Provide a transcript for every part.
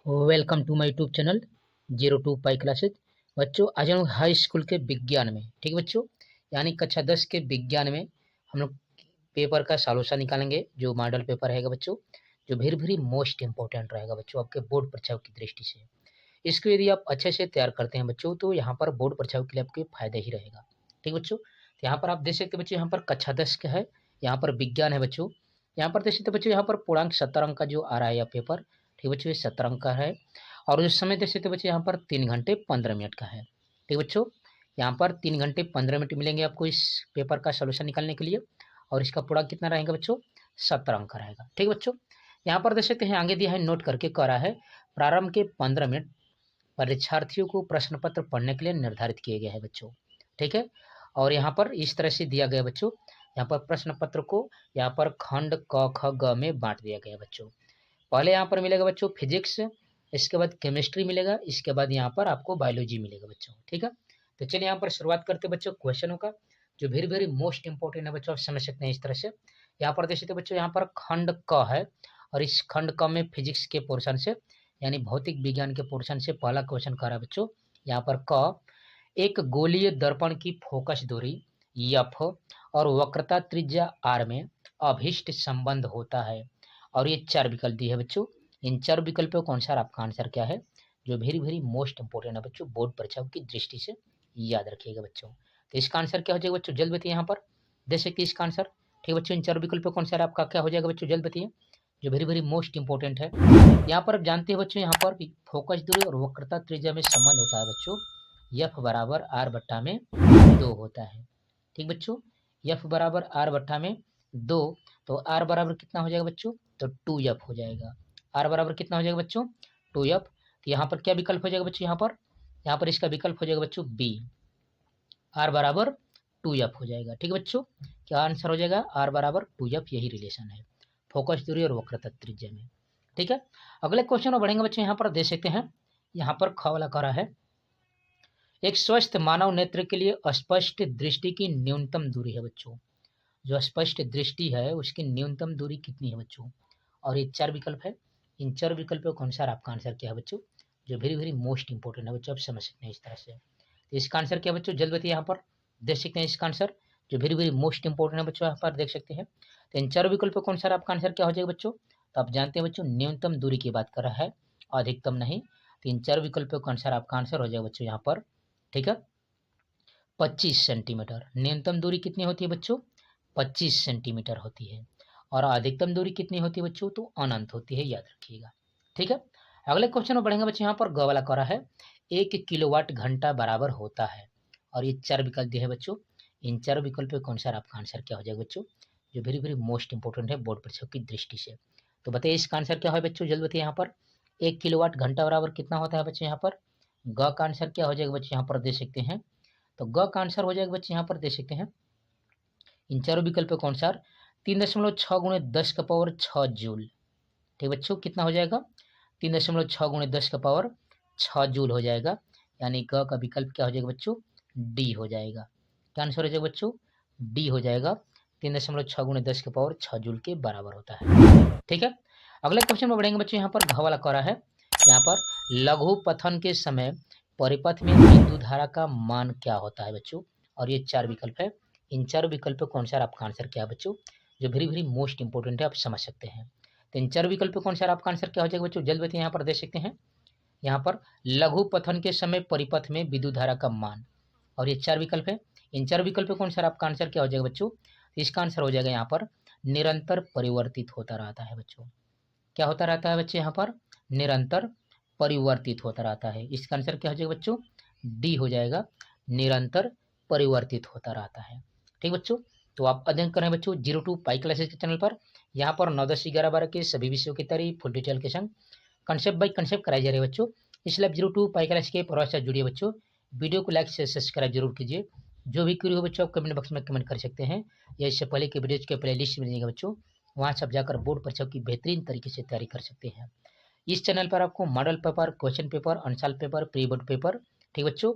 Welcome to my YouTube channel 02 pi classes. बच्चों आज हम लोग हाई स्कूल के विज्ञान में, ठीक है बच्चों, यानी कक्षा 10 के विज्ञान में हम लोग पेपर का सॉल्यूशन निकालेंगे। जो मॉडल पेपर रहेगा बच्चों, जो वेरी वेरी मोस्ट इंपॉर्टेंट रहेगा बच्चों आपके बोर्ड परीक्षाओं की दृष्टि से। इसको यदि आप अच्छे से तैयार करते हैं बच्चों, तो यहाँ पर बोर्ड परीक्षाओं के लिए आपके फायदा ही रहेगा। ठीक बच्चों, तो यहाँ पर आप देख सकते हैं बच्चों, यहाँ पर कक्षा 10 का है, यहाँ पर विज्ञान है बच्चों। यहाँ पर देख सकते हैं बच्चों, यहाँ पर पूर्णांक 70 अंक का जो आ रहा है यह पेपर, ठीक बच्चों, ये 70 अंक का है। और जो समय देख सकते बच्चों, यहाँ पर 3 घंटे 15 मिनट का है। ठीक बच्चों, यहाँ पर 3 घंटे 15 मिनट मिलेंगे आपको इस पेपर का सोल्यूशन निकालने के लिए। और इसका पूरा कितना रहेगा बच्चों, 70 अंक का रहेगा। ठीक बच्चों, यहाँ पर देख सकते हैं आगे दिया है, नोट करके कह रहा है प्रारंभ के 15 मिनट परीक्षार्थियों को प्रश्न पत्र पढ़ने के लिए निर्धारित किए गए हैं बच्चों। ठीक है, और यहाँ पर इस तरह से दिया गया बच्चों, यहाँ पर प्रश्न पत्र को यहाँ पर खंड क ख ग में बांट दिया गया बच्चों। पहले यहाँ पर मिलेगा बच्चों फिजिक्स, इसके बाद केमिस्ट्री मिलेगा, इसके बाद यहाँ पर आपको बायोलॉजी मिलेगा बच्चों। ठीक है, तो चलिए यहाँ पर शुरुआत करते बच्चों क्वेश्चनों का, जो वेरी वेरी मोस्ट इंपॉर्टेंट है बच्चों। आप समझ सकते हैं इस तरह से। यहाँ पर देख सकते बच्चों, यहाँ पर खंड क है, और इस खंड क में फिजिक्स के पोर्शन से यानी भौतिक विज्ञान के पोर्शन से पहला क्वेश्चन कर रहा है बच्चों। यहाँ पर क, एक गोलीय दर्पण की फोकस दूरी एफ और वक्रता त्रिज्या आर में अभिष्ट संबंध होता है। और ये 4 विकल्प दिए है बच्चों। इन 4 विकल्पों का अनुसार आपका आंसर क्या है, जो वेरी वेरी मोस्ट इंपॉर्टेंट है बच्चों, बोर्ड परीक्षाओं की दृष्टि से याद रखिएगा बच्चों। तो इसका आंसर क्या हो जाएगा बच्चों, जल्द बताइए। यहाँ पर देख सकते हैं इसका आंसर। ठीक बच्चों, इन 4 विकल्पों का अनुसार आपका क्या हो जाएगा बच्चों, जल्द बताइए, जो वेरी वेरी मोस्ट इंपॉर्टेंट है। यहाँ पर आप जानते हैं बच्चों, यहाँ पर फोकस दूरी और वक्रता त्रिज्या में संबंध होता है बच्चों, एफ बराबर आर बट्टा में 2 होता है। ठीक बच्चों, एफ बराबर आर बट्टा में 2, तो आर बराबर कितना हो जाएगा बच्चों, तो 2f हो जाएगा। आर बराबर कितना हो जाएगा बच्चों, 2f। तो यहाँ पर क्या विकल्प हो जाएगा बच्चों, यहाँ पर इसका विकल्प हो जाएगा बच्चों बी, आर बराबर 2f हो जाएगा। ठीक है बच्चों, क्या आंसर हो जाएगा, आर बराबर 2f, यही रिलेशन है फोकस दूरी और वक्रता त्रिज्या में। ठीक है, अगले क्वेश्चन में बढ़ेंगे बच्चों। यहाँ पर देख सकते हैं, यहाँ पर ख वाला कह रहा है, एक स्वस्थ मानव नेत्र के लिए स्पष्ट दृष्टि की न्यूनतम दूरी है बच्चों। जो स्पष्ट दृष्टि है उसकी न्यूनतम दूरी कितनी है बच्चों। और ये 4 विकल्प है। इन 4 विकल्पों के अनुसार आपका आंसर क्या है बच्चों, जो वेरी वेरी मोस्ट इंपॉर्टेंट है बच्चों। आप समझ सकते हैं इस तरह से। तो इसका आंसर क्या है बच्चों, जल्द बताइए। यहाँ पर देख सकते हैं इसका आंसर, जो वेरी वेरी मोस्ट इंपॉर्टेंट है बच्चों, यहाँ पर देख सकते हैं। तो इन 4 विकल्पों के अनुसार आपका आंसर क्या हो जाएगा बच्चों, तो आप जानते हैं बच्चों न्यूनतम दूरी की बात कर रहा है, अधिकतम नहीं। तो इन 4 विकल्पों के अनुसार आपका आंसर हो जाएगा बच्चों यहाँ पर, ठीक है, 25 सेंटीमीटर। न्यूनतम दूरी कितनी होती है बच्चों, 25 सेंटीमीटर होती है। और अधिकतम दूरी कितनी होती है बच्चों, तो अनंत होती है, याद रखिएगा। ठीक है, अगले क्वेश्चन में बढ़ेंगे बच्चों। यहाँ पर ग वाला कह रहा है, 1 किलोवाट घंटा बराबर होता है। और ये 4 विकल्प दिए है बच्चों। इन 4 विकल्पों के अनुसार आपका आंसर क्या हो जाएगा बच्चों, जो वेरी वेरी मोस्ट इंपॉर्टेंट है बोर्ड परीक्षा की दृष्टि से। तो बताइए इसका आंसर क्या है बच्चों, जल्द बताइए। यहाँ पर 1 किलोवाट घंटा बराबर कितना होता है बच्चों, यहाँ पर ग का आंसर क्या हो जाएगा बच्चों, यहाँ पर देख सकते हैं। तो ग का आंसर हो जाएगा बच्चे, यहाँ पर देख सकते हैं इन 4 विकल्पों के अनुसार 3.6 गुणे 10 का पावर 6 जूल। ठीक बच्चों, कितना हो जाएगा, 3.6 गुणे 10 का पावर 6 जूल हो जाएगा। यानी ग का विकल्प क्या हो जाएगा बच्चों, डी हो जाएगा। क्या आंसर हो जाएगा बच्चों, डी हो जाएगा। 3.6 गुणे 10 के पावर 6 जूल के बराबर होता है। ठीक है, अगले क्वेश्चन में बढ़ेंगे बच्चों। यहाँ पर घ वाला कह रहा है, यहाँ पर लघु पथन के समय परिपथ में विद्युत धारा का मान क्या होता है बच्चों। और ये 4 विकल्प है। इन 4 विकल्पों के अनुसार आपका आंसर क्या है बच्चों, जो वेरी वेरी मोस्ट इंपॉर्टेंट है, आप समझ सकते हैं। तो इन 4 विकल्पों के अनुसार आपका आंसर क्या हो जाएगा बच्चों, जल्द बताइए। यहाँ पर देख सकते हैं, यहाँ पर लघु पथन के समय परिपथ में विद्युत धारा का मान, और ये 4 विकल्प है। इन 4 विकल्पों के अनुसार आपका आंसर क्या हो जाएगा बच्चों, तो इसका आंसर हो जाएगा यहाँ पर निरंतर परिवर्तित होता रहता है बच्चों। क्या होता रहता है बच्चे, यहाँ पर निरंतर परिवर्तित होता रहता है। इसका आंसर क्या हो जाएगा बच्चों, डी हो जाएगा, निरंतर परिवर्तित होता रहता है। ठीक बच्चों, तो आप अध्ययन करें बच्चों 02 पाई क्लासेस के चैनल पर। यहाँ पर 9, 10, 11, 12 के सभी विषयों की तैयारी फुल डिटेल के संग कंसेप्ट बाई कंसेप्ट कराई जा रही है बच्चों। इसलिए आप 02 पाई क्लास के प्रवास से जुड़िए बच्चों। वीडियो को लाइक से सब्सक्राइब जरूर कीजिए। जो भी क्वेरी हो बच्चों, आप कमेंट बॉक्स में कमेंट कर सकते हैं, या इससे पहले के वीडियोज के प्ले लिस्ट मिलेगा बच्चों, वहाँ से आप जाकर बोर्ड परीक्षा की बेहतरीन तरीके से तैयारी कर सकते हैं। इस चैनल पर आपको model paper, question paper, unsolved paper, pre board paper, ठीक बच्चों,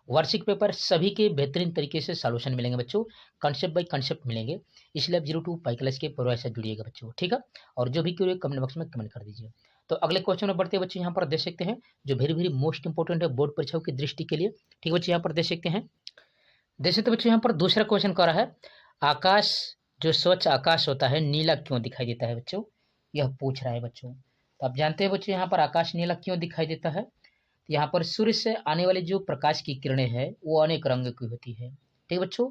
वार्षिक पेपर सभी के बेहतरीन तरीके से सॉल्यूशन मिलेंगे बच्चों, कंसेप्ट बाय कंसेप्ट मिलेंगे। इसलिए आप 02 पाई क्लास के पूरा से जुड़िएगा बच्चों, ठीक है। और जो भी क्वेरी कमेंट बॉक्स में कमेंट कर दीजिए। तो अगले क्वेश्चन में बढ़ते बच्चे यहाँ पर देख सकते हैं, जो वेरी वेरी मोस्ट इंपोर्टेंट है बोर्ड परीक्षाओं की दृष्टि के लिए। ठीक बच्चे, यहाँ पर देख सकते हैं। देख सकते बच्चे यहाँ पर दूसरा क्वेश्चन कर रहा है, आकाश जो स्वच्छ आकाश होता है नीला क्यों दिखाई देता है बच्चों, यह पूछ रहा है बच्चों। तो आप जानते हैं बच्चों यहाँ पर आकाश नीला क्यों दिखाई देता है। तो यहाँ पर सूर्य से आने वाली जो प्रकाश की किरणें हैं वो अनेक रंग की होती है। ठीक बच्चों,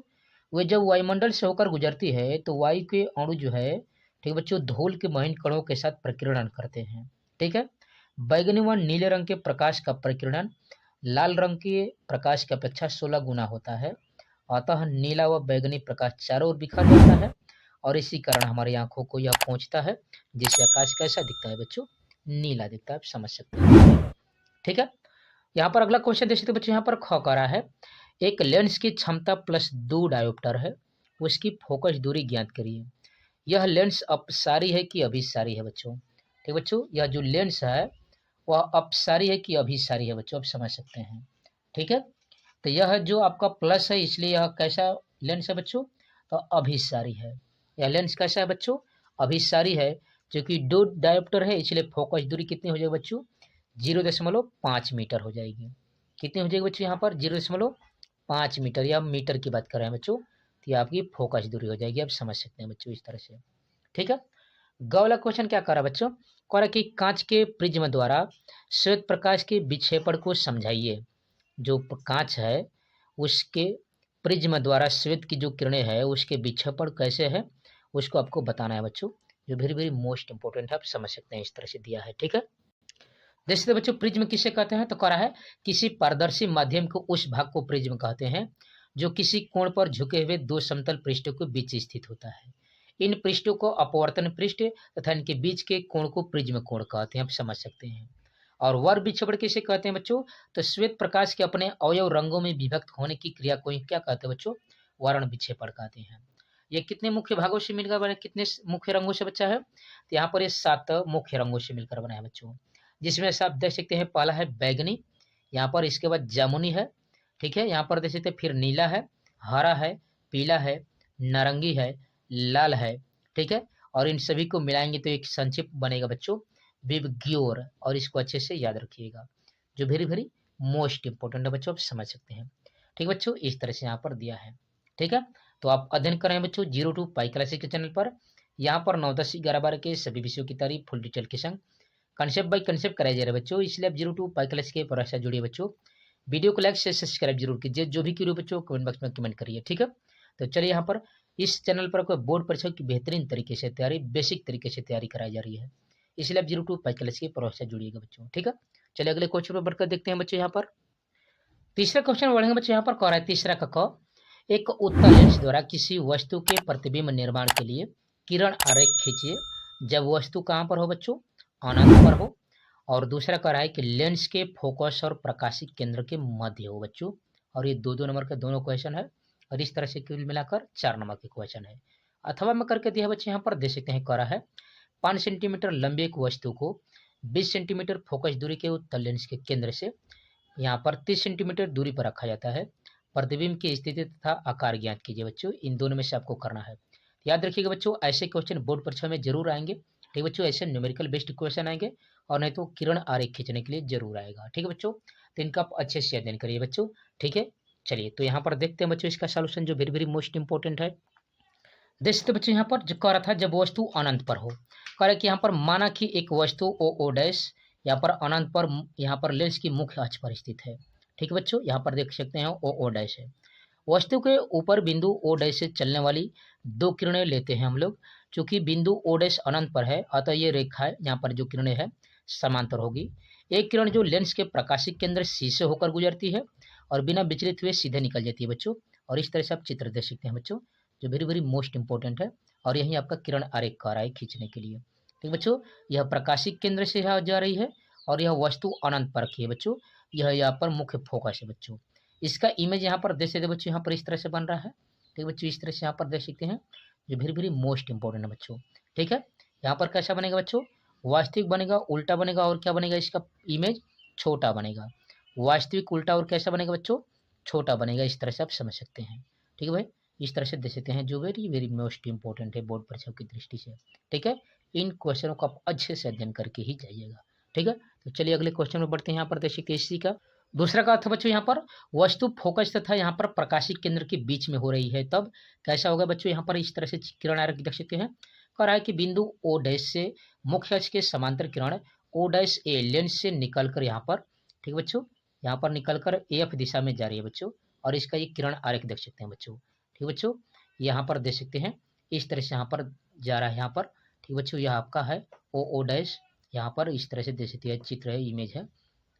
वे जब वायुमंडल से होकर गुजरती है तो वायु के अणु जो है, ठीक बच्चों, धूल के महीन कणों के साथ प्रकीर्णन करते हैं। ठीक है, बैगनी व नीले रंग के प्रकाश का प्रकीर्णन लाल रंग के प्रकाश की अपेक्षा 16 गुना होता है। अतः नीला व बैगनी प्रकाश चारों ओर बिखर जाता है और इसी कारण हमारी आंखों को यह पहुंचता है, जिससे आकाश कैसा दिखता है बच्चों, नीला दिखता है। आप समझ सकते हैं। ठीक है, यहाँ पर अगला क्वेश्चन देख सकते बच्चों, यहाँ पर ख करा है, एक लेंस की क्षमता प्लस 2 डायोप्टर है, उसकी फोकस दूरी ज्ञात करिए। यह लेंस अपसारी है कि अभिसारी है बच्चों। ठीक बच्चों, यह जो लेंस है वह अपसारी है कि अभिसारी है बच्चों, आप समझ सकते हैं। ठीक है, तो यह जो आपका प्लस है इसलिए यह कैसा लेंस है बच्चों, तो अभिसारी है। यह लेंस कैसा है बच्चों, अभिसारी है, क्योंकि 2 डायोप्टर है इसलिए फोकस दूरी कितनी हो जाएगी बच्चों, 0.5 मीटर हो जाएगी। कितनी हो जाएगी बच्चों यहाँ पर, 0.5 मीटर, या मीटर की बात कर रहे हैं बच्चों, तो ये आपकी फोकस दूरी हो जाएगी। आप समझ सकते हैं बच्चों इस तरह से। ठीक है, ग वाला क्वेश्चन क्या कर रहा है बच्चों, कह रहा है कि कांच के प्रिज्म द्वारा श्वेत प्रकाश के विक्षेपण को समझाइए। जो कांच है उसके प्रिज्म द्वारा श्वेत की जो किरणें है उसके विक्षेपण कैसे है उसको आपको बताना है बच्चों, जो वेरी वेरी मोस्ट इंपोर्टेंट है। आप समझ सकते हैं, इस तरह से दिया है। ठीक है, जैसे बच्चों प्रिज्म किसे कहते हैं, तो कह रहा है किसी पारदर्शी माध्यम को उस भाग को प्रिज्म कहते हैं जो किसी कोण पर झुके हुए 2 समतल पृष्ठों के बीच स्थित होता है। इन पृष्ठों को अपवर्तन पृष्ठ तथा इनके बीच के कोण को प्रिज्म कोण कहते हैं। आप समझ सकते हैं। और वर्ण विक्षेपण किसे कहते हैं बच्चों, तो श्वेत प्रकाश के अपने अवयव रंगों में विभक्त होने की क्रिया को ही क्या कहते हैं बच्चों, वर्ण विक्षेपण कहते हैं। ये कितने मुख्य भागों से मिलकर बने, कितने मुख्य रंगों से बच्चा है, तो यहाँ पर ये 7 मुख्य रंगों से मिलकर बना है बच्चों, जिसमें से आप देख सकते हैं पहला है बैगनी, यहाँ पर इसके बाद जामुनी है। ठीक है, यहाँ पर देख सकते हैं फिर नीला है, हरा है, पीला है, नारंगी है, लाल है। ठीक है, और इन सभी को मिलाएंगे तो एक संक्षिप्त बनेगा बच्चों विबग्योर, और इसको अच्छे से याद रखिएगा, जो वेरी वेरी मोस्ट इंपोर्टेंट है बच्चों, आप समझ सकते हैं। ठीक बच्चों, इस तरह से यहाँ पर दिया है। ठीक है, तो आप अध्ययन करें बच्चों 02 पाई क्लासेस के चैनल पर। यहाँ पर 9, 10, 11, 12 के सभी विषयों की तैयारी फुल डिटेल के संग कंसेप्ट बाय कंसेप्ट कराया जा रहा है बच्चों, इसलिए आप 02 पाई क्लास के परीक्षा जुड़िए बच्चों। वीडियो को लाइक से सब्सक्राइब जरूर कीजिए, जो भी कीजिए बच्चों कमेंट बॉक्स में कमेंट करिए। ठीक है, तो चलिए यहाँ पर इस चैनल पर कोई बोर्ड परीक्षा की बेहतरीन तरीके से तैयारी, बेसिक तरीके से तैयारी कराई जा रही है, इसलिए आप 02 पाई क्लास के परीक्षा जुड़िएगा बच्चों। ठीक है, चलिए अगले क्वेश्चन पर बढ़कर देखते हैं बच्चों। यहाँ पर तीसरा क्वेश्चन बढ़ेंगे बच्चों, यहाँ पर कह रहा है तीसरा का क, एक उत्तल लेंस द्वारा किसी वस्तु के प्रतिबिंब निर्माण के लिए किरण आरेख खींचिए जब वस्तु कहाँ पर हो बच्चों, अनंत पर हो। और दूसरा कह रहा है कि लेंस के फोकस और प्रकाशिक केंद्र के मध्य हो बच्चों। और ये 2-2 नंबर के दोनों क्वेश्चन है, और इस तरह से कुल मिलाकर 4 नंबर के क्वेश्चन है। अथवा में करके दिया बच्चे, यहाँ पर देख सकते हैं, कह रहा है 5 सेंटीमीटर लंबी एक वस्तु को 20 सेंटीमीटर फोकस दूरी के उत्तल लेंस के केंद्र से यहाँ पर 30 सेंटीमीटर दूरी पर रखा जाता है। प्रतिबिंब की स्थिति तथा आकार ज्ञात कीजिए बच्चों, इन दोनों में से आपको करना है। याद रखिएगा बच्चों, ऐसे क्वेश्चन बोर्ड परीक्षा में जरूर आएंगे। ठीक बच्चों, ऐसे न्यूमेरिकल बेस्ड क्वेश्चन आएंगे, और नहीं तो किरण आरेख खींचने के लिए जरूर आएगा। ठीक है बच्चों, तो इनका आप अच्छे से अध्ययन करिए बच्चों। ठीक है, चलिए तो यहाँ पर देखते हैं बच्चों इसका सॉल्यूशन, जो वेरी वेरी मोस्ट इंपोर्टेंट है। देख सकते बच्चों, यहाँ पर जो कह रहा था जब वस्तु अनंत पर हो, कह रहा है कि यहाँ पर माना कि एक वस्तु ओ डैश यहाँ पर अनंत पर, यहाँ पर लेंस की मुख्य अक्ष पर स्थित है। ठीक है बच्चों, यहाँ पर देख सकते हैं ओ डैश है। वस्तु के ऊपर बिंदु ओ डैश से चलने वाली 2 किरणें लेते हैं हम लोग। चूंकि बिंदु ओ डैश अनंत पर है, अतः ये रेखा है यहाँ पर जो किरणें है समांतर होगी। एक किरण जो लेंस के प्रकाशिक केंद्र सी से होकर गुजरती है और बिना विचलित हुए सीधे निकल जाती है बच्चों। और इस तरह से आप चित्र देख सकते हैं बच्चों, जो वेरी वेरी मोस्ट इंपोर्टेंट है। और यही आपका किरण आरेख का रहा है खींचने के लिए। ठीक बच्चों, यह प्रकाशिक केंद्र से जा रही है और यह वस्तु अनंत पर रखी है बच्चों। यह यहाँ पर मुख्य फोकस है बच्चों। इसका इमेज यहाँ पर देख सकते बच्चों, यहाँ पर इस तरह से बन रहा है। ठीक बच्चों, इस तरह से यहाँ पर देख सकते हैं, जो वेरी वेरी मोस्ट इंपोर्टेंट है बच्चों। ठीक है, यहाँ पर कैसा बनेगा बच्चों, वास्तविक बनेगा, उल्टा बनेगा, और क्या बनेगा, इसका इमेज छोटा बनेगा। वास्तविक उल्टा और कैसा बनेगा बच्चों, छोटा बनेगा। इस तरह से आप समझ सकते हैं। ठीक है भाई, इस तरह से देख सकते हैं, जो वेरी वेरी मोस्ट इंपोर्टेंट है बोर्ड परीक्षा की दृष्टि से। ठीक है, इन क्वेश्चनों को आप अच्छे से अध्ययन करके ही जाइएगा। ठीक है। तो चलिए अगले क्वेश्चन में बढ़ते हैं। यहाँ पर देखिए इसी का दूसरा का अर्थ बच्चों यहाँ पर वस्तु फोकस तथा यहाँ पर प्रकाशी केंद्र के बीच में हो रही है तब कैसा होगा बच्चों। यहाँ पर इस तरह से किरण आरेख देख सकते हैं। कह रहा है कि बिंदु ओ डैश से मुख्य अक्ष के समांतर किरण ओ डैश ए लेंस से निकलकर यहाँ पर, ठीक है बच्चों, यहाँ पर निकलकर एफ दिशा में जा रही है बच्चों, और इसका ये किरण आरेख देख सकते हैं बच्चों। ठीक बच्चों, यहाँ पर देख सकते हैं इस तरह से यहाँ पर जा रहा है यहाँ पर। ठीक बच्चों, यह आपका है ओ डैश, यहाँ पर इस तरह से देख सकते हैं, चित्र है, इमेज है।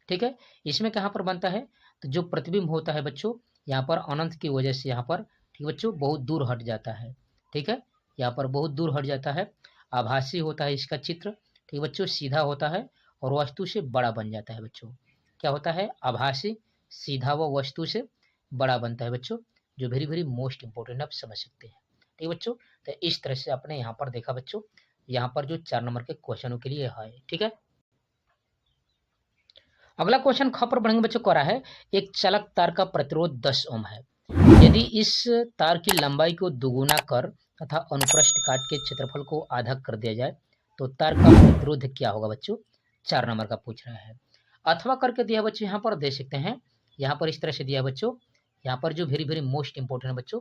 ठीक है, इसमें कहाँ पर बनता है तो जो प्रतिबिंब होता है बच्चों यहाँ पर अनंत की वजह से यहाँ पर, ठीक बच्चों, बहुत दूर हट जाता है। ठीक है, यहाँ पर बहुत दूर हट जाता है, आभासी होता है इसका चित्र। ठीक बच्चों, सीधा होता है और वस्तु से बड़ा बन जाता है बच्चों। क्या होता है, आभासी, सीधा व वस्तु से बड़ा बनता है बच्चों, जो वेरी वेरी मोस्ट इंपोर्टेंट आप समझ सकते हैं। ठीक बच्चों, तो इस तरह से आपने यहाँ पर देखा बच्चों, यहाँ पर जो 4 नंबर के क्वेश्चनों के लिए है। ठीक है, अगला क्वेश्चन ख पर बढ़ेंगे बच्चों। कह रहा है एक चालक तार का प्रतिरोध 10 ओम है, यदि इस तार की लंबाई को दुगुना कर तथा अनुप्रस्थ काट के क्षेत्रफल को आधा कर दिया जाए तो तार का प्रतिरोध क्या होगा बच्चों। 4 नंबर का पूछ रहा है। अथवा करके दिया बच्चों, यहाँ पर दे सकते हैं, यहाँ पर इस तरह से दिया बच्चों, यहाँ पर जो वेरी वेरी मोस्ट इंपोर्टेंट है बच्चों,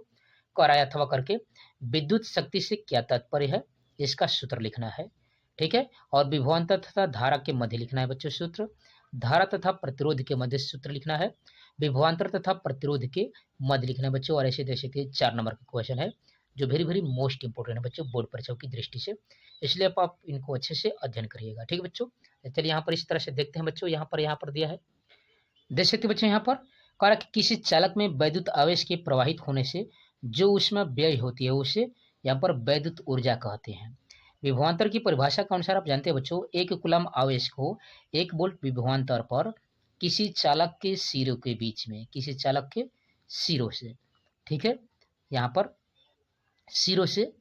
कह रहा है अथवा करके विद्युत शक्ति से क्या तात्पर्य है, इसका सूत्र लिखना है। ठीक है, और विभवांतर तथा धारा के मध्य लिखना है बच्चों सूत्र, धारा तथा प्रतिरोध के मध्य सूत्र लिखना है, विभवांतर तथा प्रतिरोध के मध्य लिखना है बच्चों। और ऐसे जैसे कि 4 नंबर का क्वेश्चन है जो वेरी वेरी मोस्ट इंपोर्टेंट है बच्चों बोर्ड परीक्षाओं की दृष्टि से, इसलिए आप इनको अच्छे से अध्ययन करिएगा। ठीक है बच्चों, चलिए यहाँ पर इस तरह से देखते हैं बच्चों। यहाँ पर दिया है, देख सकते बच्चों, यहाँ पर कहा कि किसी चालक में वैद्युत आवेश के प्रवाहित होने से जो उसमें व्यय होती है उसे यहाँ पर वैद्युत ऊर्जा कहते हैं। विभवांतर की परिभाषा के अनुसार आप जानते हैं बच्चों, 1 कूलम आवेश को 1 वोल्ट विभवांतर पर किसी चालक के सिरों के बीच में, किसी चालक के सिरों से, ठीक है, यहाँ पर सिरों से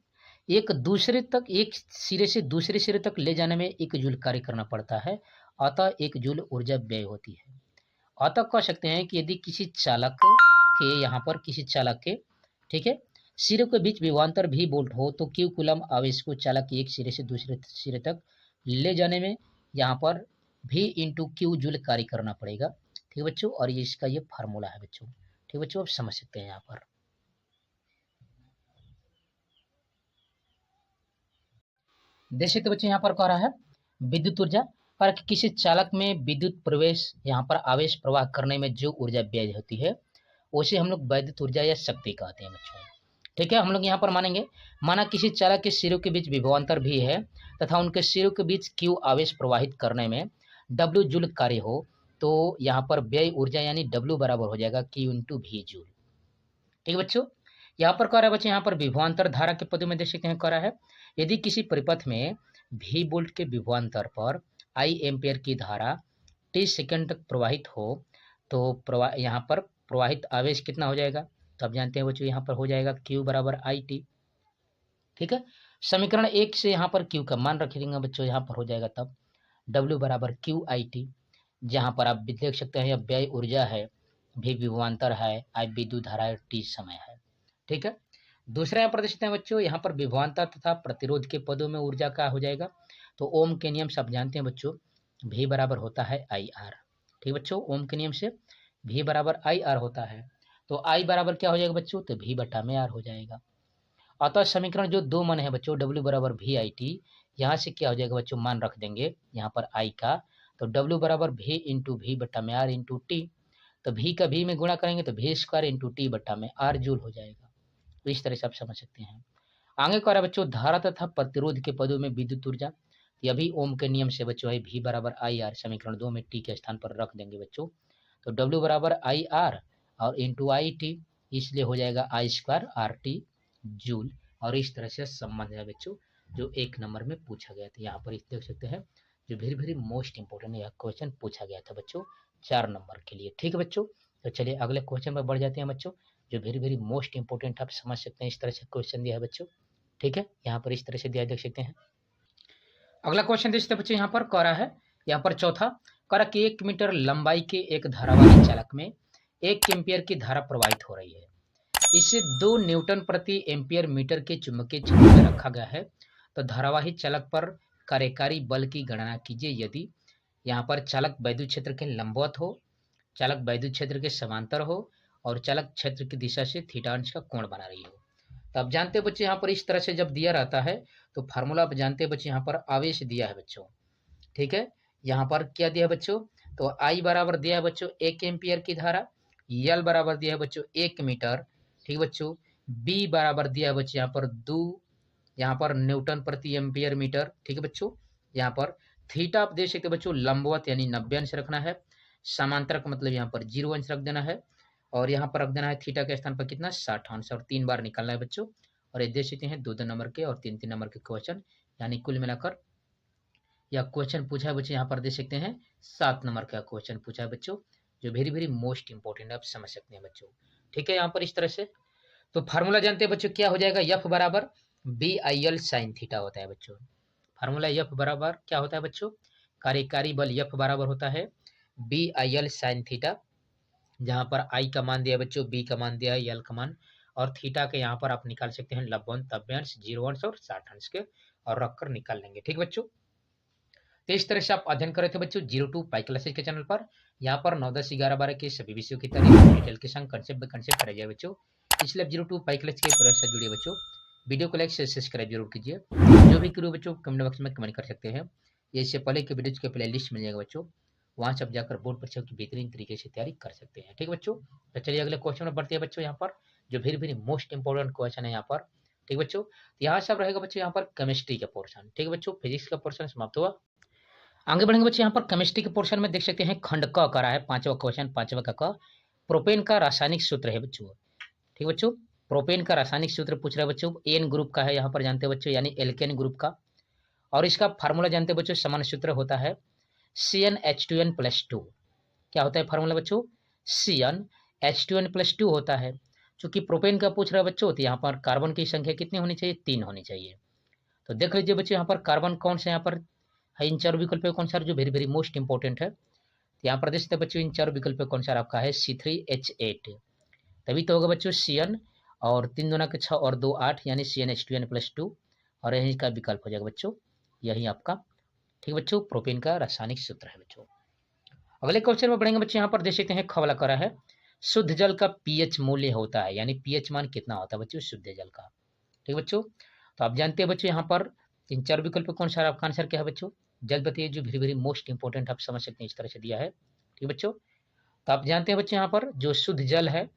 एक दूसरे तक, एक सिरे से दूसरे सिरे तक ले जाने में 1 जूल कार्य करना पड़ता है, अतः 1 जूल ऊर्जा व्यय होती है। अतः कह सकते हैं कि यदि किसी चालक के, यहाँ पर किसी चालक के, ठीक है, सिरे के बीच विभवांतर भी वोल्ट हो तो क्यू कूलम आवेश को चालक के एक सिरे से दूसरे सिरे तक ले जाने में यहाँ पर भी इंटू क्यू जूल कार्य करना पड़ेगा। ठीक है बच्चों, और ये इसका ये फार्मूला है बच्चों। ठीक बच्चों, आप समझ सकते हैं। यहाँ पर देख सकते बच्चों, यहाँ पर कह रहा है विद्युत ऊर्जा पर किसी चालक में विद्युत प्रवेश, यहाँ पर आवेश प्रवाह करने में जो ऊर्जा व्यय होती है उसे हम लोग वैद्युत ऊर्जा या शक्ति कहते हैं बच्चों। ठीक है, हम लोग यहाँ पर मानेंगे, माना किसी चालक के सिरों के बीच विभवांतर भी है तथा उनके सिरों के बीच क्यू आवेश प्रवाहित करने में डब्ल्यू जूल कार्य हो, तो यहाँ पर व्यय ऊर्जा यानी डब्ल्यू बराबर हो जाएगा क्यू इंटू भी जूल। ठीक है बच्चों, यहाँ पर कह रहा है बच्चों, यहाँ पर विभवांतर धारा के पदों में देख सकते हैं, कह रहा है यदि किसी परिपथ में भी वोल्ट के विभवांतर पर आई एम्पेयर की धारा टी सेकंड तक प्रवाहित हो तो यहाँ पर प्रवाहित आवेश कितना हो जाएगा, तो आप जानते हैं बच्चों, यहाँ पर हो जाएगा Q बराबर आई टी। ठीक है, समीकरण 1 से यहाँ पर Q का मान रख देंगे बच्चों, यहाँ पर हो जाएगा तब W बराबर क्यू आई टी, जहाँ पर आप देख सकते हैं व्यय ऊर्जा है, भी विभवांतर है, आई विद्युत धारा है, टी समय है। ठीक है, दूसरा यहाँ पर देख सकते हैं बच्चों, यहाँ पर विभवांतर तथा प्रतिरोध के पदों में ऊर्जा का हो जाएगा, तो ओम के नियम से आप जानते हैं बच्चों, भी बराबर होता है आई आर। ठीक बच्चों, ओम के नियम से भी बराबर आई आर होता है, तो आई बराबर क्या हो जाएगा बच्चों, तो भी बटा में आर हो जाएगा। अतः समीकरण जो 2 मन है बच्चों, डब्ल्यू बराबर भी आई टी, यहाँ से क्या हो जाएगा बच्चों, मान रख देंगे यहाँ पर आई का, तो डब्ल्यू बराबर भी इंटू भी बटा में आर इंटू टी, तो भी का भी में गुणा करेंगे तो भी स्क्वायर इंटू टी बटा में आर जूल हो जाएगा। तो इस तरह से आप समझ सकते हैं। आगे कह रहा है बच्चों, धारा तथा प्रतिरोध के पदों में विद्युत ऊर्जा, यह भी ओम के नियम से बच्चों है, भी बराबर आई आर, समीकरण 2 में टी के स्थान पर रख देंगे बच्चों, तो डब्ल्यू बराबर आई आर और इंटू आई टी, इसलिए हो जाएगा आई स्क्वायर आर टी जूल। और इस तरह से संबंध है बच्चों जो 1 नंबर में पूछा गया था। यहाँ पर इस देख सकते हैं जो वेरी वेरी मोस्ट इंपोर्टेंट यह क्वेश्चन पूछा गया था बच्चों 4 नंबर के लिए। ठीक है बच्चों, तो चलिए अगले क्वेश्चन पर बढ़ जाते हैं बच्चों, जो वेरी वेरी मोस्ट इंपोर्टेंट आप समझ सकते हैं। इस तरह से क्वेश्चन दिया है बच्चों, ठीक है, यहाँ पर इस तरह से दिया देख सकते हैं। अगला क्वेश्चन देख सकते हैं बच्चों, यहाँ पर कह रहा है, यहाँ पर चौथा कह रहा कि 1 मीटर लंबाई के एक धारावाही चालक में 1 एम्पियर की धारा प्रवाहित हो रही है, इसे 2 न्यूटन प्रति एम्पियर मीटर के चुंबकीय क्षेत्र में रखा गया है, तो धारावाही चालक पर कार्यकारी बल की गणना कीजिए। यदि यहाँ पर चालक वैद्युत क्षेत्र के लंबवत हो, चालक वैद्युत क्षेत्र के समांतर हो और चालक क्षेत्र की दिशा से थीटा अंश का कोण बना रही हो। तो आप जानते हैं बच्चे यहाँ पर इस तरह से जब दिया रहता है तो फार्मूला आप जानते हैं बच्चे यहाँ पर आवेश दिया है बच्चों, ठीक है। यहाँ पर क्या दिया है बच्चों, तो आई बराबर दिया है बच्चों 1 एम्पियर की धारा, यल बराबर दिया है बच्चों 1 मीटर, ठीक बच्चों। बी बराबर दिया है बच्चों यहाँ पर 2 यहाँ पर न्यूटन प्रति एम्पियर मीटर, ठीक है बच्चों। यहाँ पर थीटा आप देख सकते बच्चों लंबवत यानी 90 अंश रखना है, समांतर का मतलब यहाँ पर 0 अंश रख देना है और यहाँ पर रख देना है थीटा के स्थान पर कितना 60 अंश और 3 बार निकालना है बच्चों। और ये देख सकते हैं 2-2 नंबर के और 3-3 नंबर के क्वेश्चन, यानी कुल मिलाकर यह क्वेश्चन पूछा है बच्चों यहाँ पर देख सकते हैं 7 नंबर का क्वेश्चन पूछा है बच्चों, जो वेरी वेरी मोस्ट इंपॉर्टेंट आप समझ सकते हैं बच्चों, ठीक है। यहाँ पर इस तरह से तो फार्मूला जानते हैं बच्चों क्या हो जाएगा, एफ बराबर BIL साइन थीटा होता है बच्चों। फार्मूला एफ बराबर क्या होता है बच्चों, कार्यकारी बल एफ बराबर होता है BIL साइन थीटा, जहां पर आई का मान दिया है बच्चों, बी का मान दिया है, यल का मान, और थीटा के यहाँ पर आप निकाल सकते हैं लंबवत, तव्यांश, 0 अंश और 60 अंश के, और रखकर निकाल लेंगे, ठीक बच्चों। तो इस तरह से आप अध्ययन कर रहे थे बच्चों 02 पाई क्लासेज के चैनल पर। यहाँ पर 9, 10, 11, 12 के सभी विषयों की तारीफ डिटेल के संग कंसेप्ट बाय कंसेप्ट कराया जाए बच्चों। इसलिए आप 02 पाई क्लास के प्रयास से जुड़िए बच्चों। वीडियो को लाइक से सब्सक्राइब जरूर कीजिए। जो भी करो बच्चों कमेंट बॉक्स में कमेंट कर सकते हैं। ये इससे पहले के वीडियो के प्ले लिस्ट मिल जाएगा बच्चों, वहाँ से आप जाकर बोर्ड परीक्षा की बेहतरीन तरीके से तैयारी कर सकते हैं, ठीक बच्चों। तो चलिए अगले क्वेश्चन में बढ़ते हैं बच्चों, यहाँ पर जो very very most important question है यहाँ पर, ठीक बच्चों। यहाँ से अब रहेगा बच्चों यहाँ पर केमिस्ट्री का पोर्शन, ठीक है बच्चों। फिजिक्स का पोर्शन समाप्त हुआ, आगे बढ़ेंगे बच्चे। यहाँ पर केमिस्ट्री के पोर्शन में देख सकते हैं खंड क करा है, 5वां क्वेश्चन, 5वां का क, प्रोपेन का रासायनिक सूत्र है बच्चों, ठीक बच्चों। प्रोपेन का रासायनिक सूत्र पूछ रहा है बच्चों, एन ग्रुप का है यहाँ पर जानते हैं बच्चों, यानी एल्केन ग्रुप का, और इसका फार्मूला जानते हैं बच्चों, सामान्य सूत्र होता है CnH2n+2। क्या होता है फार्मूला बच्चों, CnH2n+2 होता है। चूंकि प्रोपेन का पूछ रहा है बच्चों, तो यहाँ पर कार्बन की संख्या कितनी होनी चाहिए, 3 होनी चाहिए। तो देख लीजिए बच्चों यहाँ पर कार्बन कौन सा यहाँ पर है, इन 4 विकल्प में कौन सा जो वेरी वेरी मोस्ट इंपॉर्टेंट है। तो यहाँ पर देख सकते हैं बच्चों इन 4 विकल्प में कौन सा आपका है C3H8, तभी तो होगा बच्चों Cn, और 3 दूना के 6 और 2 8, यानी CnH2n+2, और यही का विकल्प हो जाएगा बच्चों, यही आपका, ठीक बच्चों, प्रोपेन का रासायनिक सूत्र है बच्चों। अगले क्वेश्चन में बढ़ेंगे बच्चों, यहाँ पर देख सकते हैं खवला करा है, शुद्ध जल का pH मूल्य होता है, यानी pH मान कितना होता है बच्चों शुद्ध जल का, ठीक बच्चों। तो आप जानते हैं बच्चों यहाँ पर इन 4 विकल्प कौन सा आपका आंसर क्या है बच्चों, जल्द बताइए, जो वेरी वेरी मोस्ट इंपॉर्टेंट आप समझ सकते हैं, इस तरह से दिया है, ठीक बच्चों। तो आप जानते हैं बच्चों यहाँ पर जो शुद्ध जल है,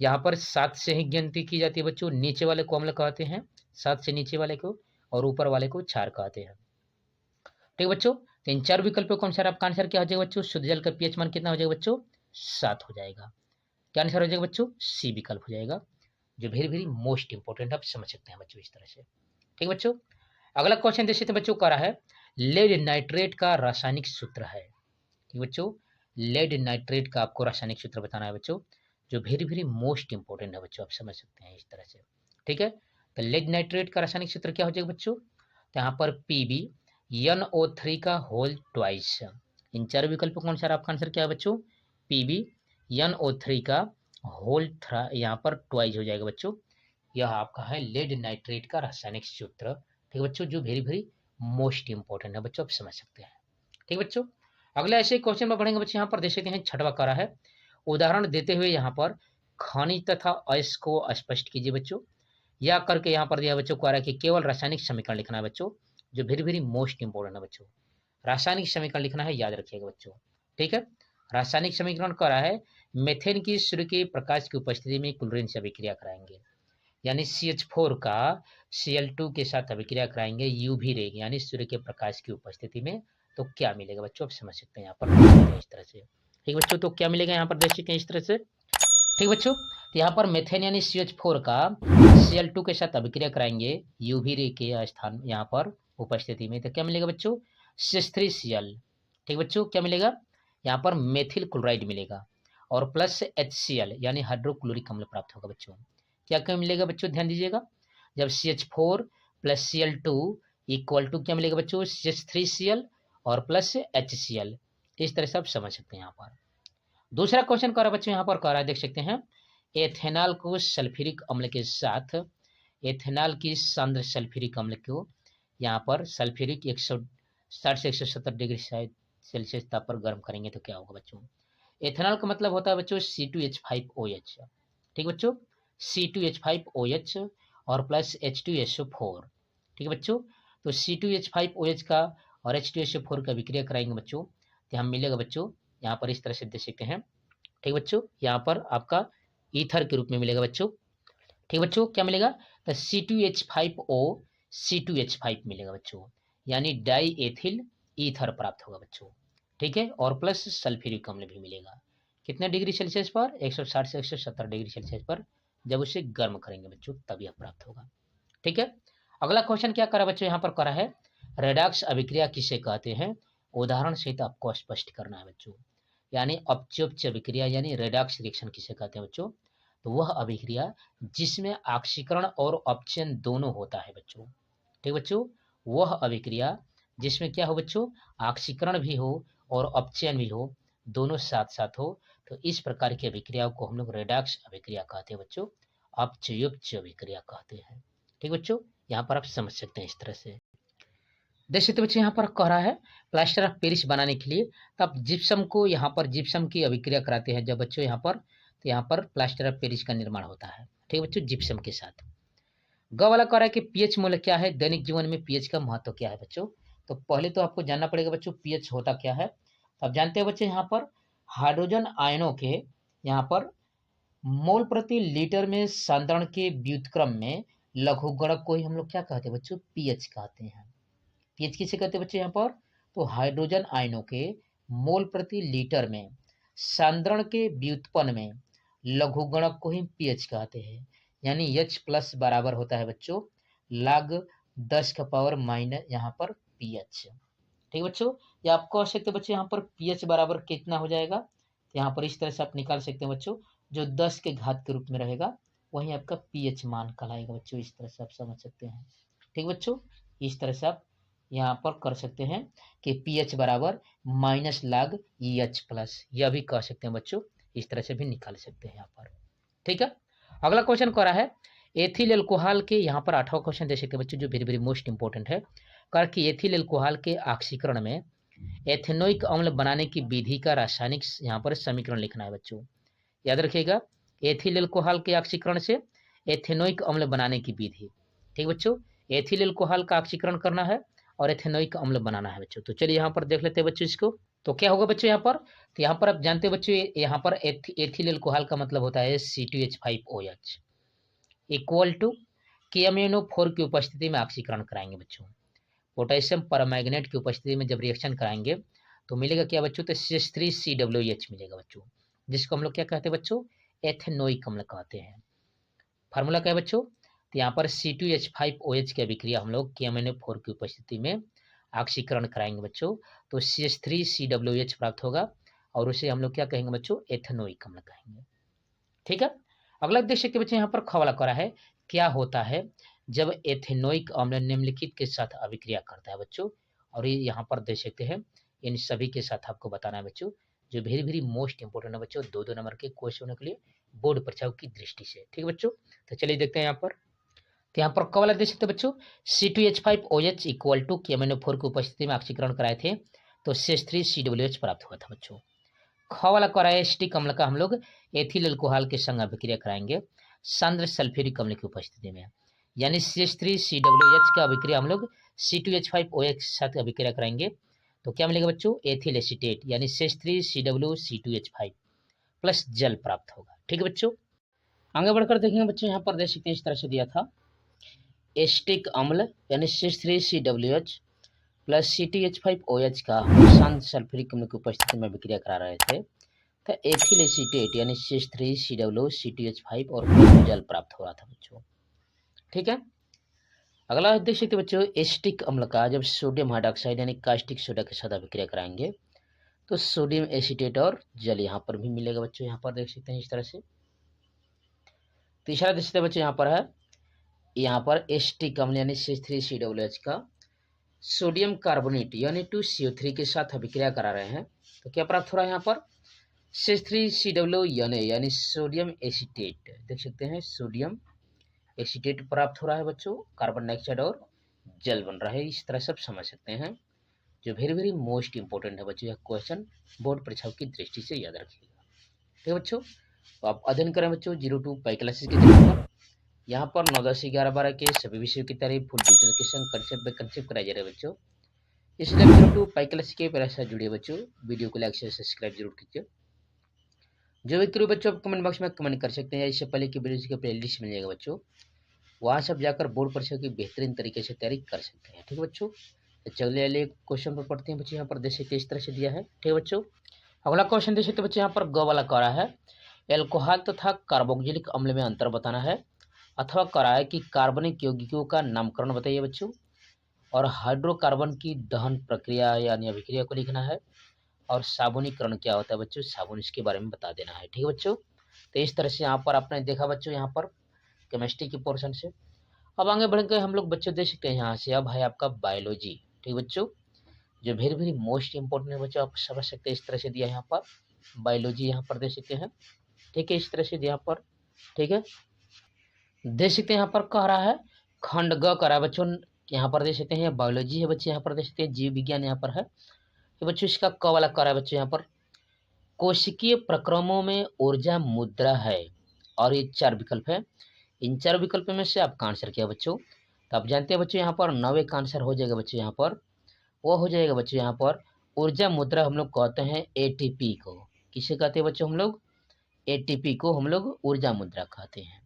यहाँ पर 7 से ही गिनती की जाती है बच्चों, नीचे वाले को अम्ल कहते हैं, 7 से नीचे वाले को, और ऊपर वाले को क्षार कहते हैं, ठीक बच्चों। तो इन 4 विकल्प कौन सा आपका आंसर क्या हो जाएगा बच्चों, शुद्ध जल का pH मान कितना हो जाएगा बच्चों, 7 हो जाएगा। क्या आंसर हो जाएगा बच्चों, सी विकल्प हो जाएगा, जो वेरी वेरी मोस्ट इंपॉर्टेंट आप समझ सकते हैं बच्चों, इस तरह से, ठीक बच्चों। अगला क्वेश्चन देख सकते हैं बच्चों, कह रहा है लेड नाइट्रेट का रासायनिक सूत्र है, ठीक बच्चों। लेड नाइट्रेट का आपको रासायनिक सूत्र बताना है बच्चों, जो वेरी वेरी मोस्ट इंपॉर्टेंट है बच्चों, आप समझ सकते हैं इस तरह से, ठीक है। तो लेड नाइट्रेट का रासायनिक सूत्र क्या हो जाएगा बच्चों, तो यहाँ पर PbNO3 का होल ट्वाइस। इन 4 विकल्प कौन सा आपका आंसर क्या है बच्चों, PbNO3 का होल यहाँ पर ट्वाइस हो जाएगा बच्चों, यह आपका है लेड नाइट्रेट का रासायनिक सूत्र, ठीक बच्चों, जो वेरी वेरी मोस्ट इंपॉर्टेंट है बच्चों, आप समझ सकते हैं, ठीक बच्चों। अगले ऐसे क्वेश्चन में बढ़ेंगे बच्चों, यहाँ पर देख सकते हैं 6वां करा है, उदाहरण देते हुए यहाँ पर खनिज तथा अयस्क को स्पष्ट कीजिए बच्चों। या करके यहाँ पर दिया बच्चों, कह रहा है कि केवल रासायनिक समीकरण लिखना है बच्चों, जो वेरी वेरी मोस्ट इंपॉर्टेंट है बच्चों, रासायनिक समीकरण लिखना है, याद रखिएगा बच्चों, ठीक है। रासायनिक समीकरण कह रहा है मेथेन की सूर्य के प्रकाश की उपस्थिति में क्लोरीन से अभिक्रिया कराएंगे, यानी CH4 का Cl2 के साथ अभिक्रिया कराएंगे UV रे, यानी सूर्य के प्रकाश की उपस्थिति में, तो क्या मिलेगा बच्चों, आप समझ सकते हैं यहाँ पर इस तरह से, ठीक बच्चों। तो क्या मिलेगा यहाँ पर देख सकते हैं इस तरह से, ठीक बच्चों। तो यहाँ पर मेथेन यानी CH4 का Cl2 के साथ अभिक्रिया कराएंगे UV रे के स्थान यहाँ पर उपस्थिति में, तो क्या मिलेगा बच्चों, CH3Cl, ठीक बच्चों। क्या मिलेगा यहाँ पर मेथिल क्लोराइड मिलेगा, और प्लस HCl यानी हाइड्रोक्लोरिक अम्ल प्राप्त होगा बच्चों। क्या क्या मिलेगा बच्चों, ध्यान दीजिएगा, जब CH4 + Cl2 इक्वल टू क्या मिलेगा बच्चों, CH3Cl और प्लस HCl, इस तरह से आप समझ सकते हैं। यहाँ पर दूसरा क्वेश्चन कर रहा है बच्चों, यहाँ पर कह रहा है देख सकते हैं, एथेनॉल को सल्फ्यूरिक अम्ल के साथ, एथेनॉल की सांद्र सल्फ्यूरिक अम्ल को यहाँ पर सल्फ्यूरिक 160 से 170 डिग्री सेल्सियस ताप पर गर्म करेंगे तो क्या होगा बच्चों। एथेनॉल का मतलब होता है बच्चों C2H5OH, ठीक बच्चों, C2H5OH और प्लस H2SO4, ठीक है बच्चों। तो C2H5OH का और H2SO4 का विक्रिया कराएंगे बच्चों, तो हम मिलेगा बच्चों यहाँ पर इस तरह से देख सकते हैं, ठीक बच्चों। यहाँ पर आपका ईथर के रूप में मिलेगा बच्चों, ठीक बच्चों। क्या मिलेगा, तो C2H5O C2H5 मिलेगा बच्चों, यानी डाई एथिल ईथर प्राप्त होगा बच्चों, ठीक है। और प्लस सल्फ्यूरिक अम्ल भी मिलेगा, कितने डिग्री सेल्सियस पर, 160 से 170 डिग्री सेल्सियस पर, जब उसे गर्म करेंगे बच्चों तब यह प्राप्त होगा, ठीक है। अगला क्वेश्चन क्या करा बच्चों, यहाँ पर करा है रेडॉक्स अभिक्रिया किसे कहते हैं, उदाहरण सहित आपको स्पष्ट करना है बच्चों। यानी अपचोप्य अभिक्रिया यानी रेडॉक्स रिएक्शन किसे कहते हैं बच्चों, तो वह अभिक्रिया जिसमें ऑक्सीकरण और अपचयन दोनों होता है बच्चों, ठीक बच्चों। वह अभिक्रिया जिसमें क्या हो बच्चों, ऑक्सीकरण भी हो और अपचयन भी हो, दोनों साथ साथ हो, तो इस प्रकार की अभिक्रियाओं को हम लोग रेडॉक्स अभिक्रिया कहते हैं बच्चों, अपचयोप्य अभिक्रिया कहते हैं, ठीक बच्चों। यहाँ पर आप समझ सकते हैं इस तरह से। देख सकते बच्चों यहाँ पर कह रहा है प्लास्टर ऑफ पेरिस बनाने के लिए, तब जिप्सम को यहाँ पर जिप्सम की अभिक्रिया कराते हैं जब बच्चों यहाँ पर, तो यहाँ पर प्लास्टर ऑफ पेरिस का निर्माण होता है, ठीक है बच्चों, जिप्सम के साथ। ग वाला कह रहा है कि पीएच मूल्य क्या है, दैनिक जीवन में पीएच का महत्व क्या है बच्चों। तो पहले तो आपको जानना पड़ेगा बच्चों पीएच होता क्या है। अब जानते हैं बच्चों यहाँ पर हाइड्रोजन आयनों के यहाँ पर मोल प्रति लीटर में सांद्रण के व्युत्क्रम में लघुगणक को ही हम लोग क्या कहते हैं बच्चों, पीएच कहते हैं। पीएच किसे कहते हैं बच्चों यहाँ पर, तो हाइड्रोजन आयनों के मोल प्रति लीटर में सांद्रण के व्युत्पन्न में लघुगणक को ही पीएच कहते हैं। यानी H प्लस बराबर होता है बच्चों log 10 का पावर माइनस यहाँ पर पीएच, ठीक है बच्चों। या आप कह सकते हैं बच्चों यहाँ पर पीएच बराबर कितना हो जाएगा, तो यहाँ पर इस तरह से आप निकाल सकते हैं बच्चों, जो 10 के घात के रूप में रहेगा वही आपका पीएच मान कहलाएगा बच्चों, इस तरह से आप समझ सकते हैं, ठीक बच्चों। इस तरह से आप यहाँ पर कर सकते हैं कि पीएच बराबर माइनस log EH प्लस, यह भी कह सकते हैं बच्चों, इस तरह से भी निकाल सकते हैं यहाँ पर, ठीक है। अगला क्वेश्चन कह रहा है एथिल एल्कोहल के, यहाँ पर 8वां क्वेश्चन दे सकते हैं बच्चों, जो वेरी वेरी मोस्ट इंपोर्टेंट है। कहा कि एथिल एल्कोहल के ऑक्सीकरण में एथेनोइक अम्ल बनाने की विधि का रासायनिक यहाँ पर समीकरण लिखना है बच्चों, याद रखिएगा। एथिल एल्कोहल के ऑक्सीकरण से एथेनोइक अम्ल बनाने की विधि, ठीक बच्चों। एथिल एल्कोहल का ऑक्सीकरण करना है और एथेनोइक अम्ल बनाना है बच्चों। तो चलिए यहाँ पर देख लेते हैं बच्चों इसको, तो क्या होगा बच्चों यहाँ पर, तो यहाँ पर आप जानते हैं बच्चों यहाँ पर एथिल एल्कोहल का मतलब होता है C2H5OH इक्वल टू KMnO4 की उपस्थिति में ऑक्सीकरण कराएंगे बच्चों। पोटेशियम परमैंगनेट की उपस्थिति में जब रिएक्शन कराएंगे तो मिलेगा क्या बच्चों, तो CH3COOH मिलेगा बच्चों, जिसको हम लोग क्या कहते हैं बच्चों, एथेनोइक अम्ल कहते हैं। फार्मूला क्या है बच्चों, तो यहाँ पर C2H5OH की अभिक्रिया हम लोग KMnO4 की उपस्थिति में ऑक्सीकरण कराएंगे बच्चों, तो CH3COOH प्राप्त होगा और उसे हम लोग क्या कहेंगे बच्चों, एथेनोइक अम्ल कहेंगे, ठीक है। अगला देख सकते बच्चों यहाँ पर ख वाला करा है क्या होता है जब एथेनोइक अम्ल निम्नलिखित के साथ अभिक्रिया करता है बच्चों, और ये यहाँ पर देख सकते हैं इन सभी के साथ आपको बताना है बच्चों, जो वेरी वेरी मोस्ट इंपोर्टेंट है बच्चों, 2-2 नंबर के क्वेश्चन के लिए बोर्ड परीक्षाओं की दृष्टि से, ठीक है बच्चों। तो चलिए देखते हैं यहाँ पर, तो यहाँ पर क वाला देख सकते बच्चों C2H5OH इक्वल टू KMnO4 की उपस्थिति में ऑक्सीकरण कराए थे तो CH3COOH प्राप्त हुआ था बच्चों। ख वाला करा है एसिटिक अम्ल का हम लोग एथिल अल्कोहल के संग अभिक्रिया कराएंगे सांद्र सल्फ्यूरिक अम्ल की उपस्थिति में, यानी CH3COOH का अभिक्रिया हम लोग C2H5OH के साथ अभिक्रिया कराएंगे तो क्या मिलेगा बच्चों, एथिल एसीटेट यानी CH3COOC2H5 प्लस जल प्राप्त होगा, ठीक है बच्चों। आगे बढ़कर देखेंगे बच्चों, यहाँ पर देख सकते हैं इस तरह से दिया था एसिटिक अम्ल यानी CH3COOH प्लस CTH5OH का शांत सल्फ्यूरिक अम्ल की उपस्थिति में अभिक्रिया करा रहे थे, तो एथिल एसीटेट यानी CH3COOCTH5 और जल प्राप्त हो रहा था बच्चों, ठीक है। अगला देख सकते बच्चों एसिटिक अम्ल का जब सोडियम हाइड्रोक्साइड यानी कास्टिक सोडा के साथ अभिक्रिया कराएंगे तो सोडियम एसीटेट और जल यहाँ पर भी मिलेगा बच्चों, यहाँ पर देख सकते हैं इस तरह से। तीसरा देख सकते बच्चों यहाँ पर है, यहाँ पर एसिटिक अम्ल यानी CH3COOH का सोडियम कार्बोनेट यानी 2CO3 के साथ अभिक्रिया करा रहे हैं तो क्या प्राप्त हो रहा है यहाँ पर, CH3COONA यानी सोडियम एसीटेट, देख सकते हैं सोडियम एसीटेट प्राप्त हो रहा है बच्चों, कार्बन डाइऑक्साइड और जल बन रहा है, इस तरह से आप समझ सकते हैं। जो वेरी वेरी मोस्ट इंपॉर्टेंट है बच्चों, यह क्वेश्चन बोर्ड परीक्षाओं की दृष्टि से याद रखिएगा। ठीक है बच्चों, तो आप अध्ययन करें बच्चों 02 पाई क्लासेस के जगह पर। यहाँ पर 9, 10, 11, 12 के सभी विषयों की तैयारी फुल डिटेल के संग कंसेप्ट बाय कंसेप्ट कराया जा रहा है बच्चों। इसलिए 02 पाई क्लास के मेरे साथ जुड़िए बच्चों, वीडियो को लाइक शेयर सब्सक्राइब जरूर कीजिए। जो भी करो बच्चों आप कमेंट बॉक्स में कमेंट कर सकते हैं, इससे पहले की वीडियो की प्लेलिस्ट मिल जाएगा बच्चों, वहाँ सब जाकर बोर्ड परीक्षा की बेहतरीन तरीके से तैयारी कर सकते हैं। ठीक है बच्चों, तो चलिए क्वेश्चन पर पढ़ते हैं बच्चों। यहाँ पर देख सकते इस तरह से दिया है। ठीक है बच्चों, अगला क्वेश्चन देख सकते बच्चों, यहाँ पर ग वाला कह रहा है एल्कोहल तथा कार्बोक्सिलिक अम्ल में अंतर बताना है, अथवा कह रहा है कि कार्बनिक यौगिकों का नामकरण बताइए बच्चों, और हाइड्रोकार्बन की दहन प्रक्रिया यानी अभिक्रिया को लिखना है, और साबुनीकरण क्या होता है बच्चों, साबुन, इसके बारे में बता देना है। ठीक है बच्चों, तो इस तरह से यहाँ पर आपने देखा बच्चों यहाँ पर केमिस्ट्री के पोर्शन से। अब आगे बढ़ के हम लोग बच्चों देख सकते हैं यहाँ से, अब है आपका बायोलॉजी। ठीक बच्चों, जो वेरी वेरी मोस्ट इंपॉर्टेंट है बच्चों, आप समझ सकते हैं इस तरह से दिया है यहाँ पर बायोलॉजी, यहाँ पर देख सकते हैं। ठीक है, इस तरह से यहाँ पर ठीक है देख सकते हैं। यहाँ पर कह रहा है खंड ग कह रहा है बच्चों, यहाँ पर देख सकते हैं बायोलॉजी है बच्चे, यहाँ पर देख सकते हैं जीव विज्ञान यहाँ पर है। तो बच्चों इसका क वाला कह रहा है बच्चों, यहाँ पर कोशिकीय प्रक्रमों में ऊर्जा मुद्रा है, और ये 4 विकल्प है। इन 4 विकल्प में से आपका आंसर क्या है बच्चों, तो आप जानते हैं बच्चों यहाँ पर 9 का आंसर हो जाएगा बच्चों, यहाँ पर वो हो जाएगा बच्चों, यहाँ पर ऊर्जा मुद्रा हम लोग कहते हैं एटीपी को। किसे कहते हैं बच्चों हम लोग, एटीपी को हम लोग ऊर्जा मुद्रा कहते हैं।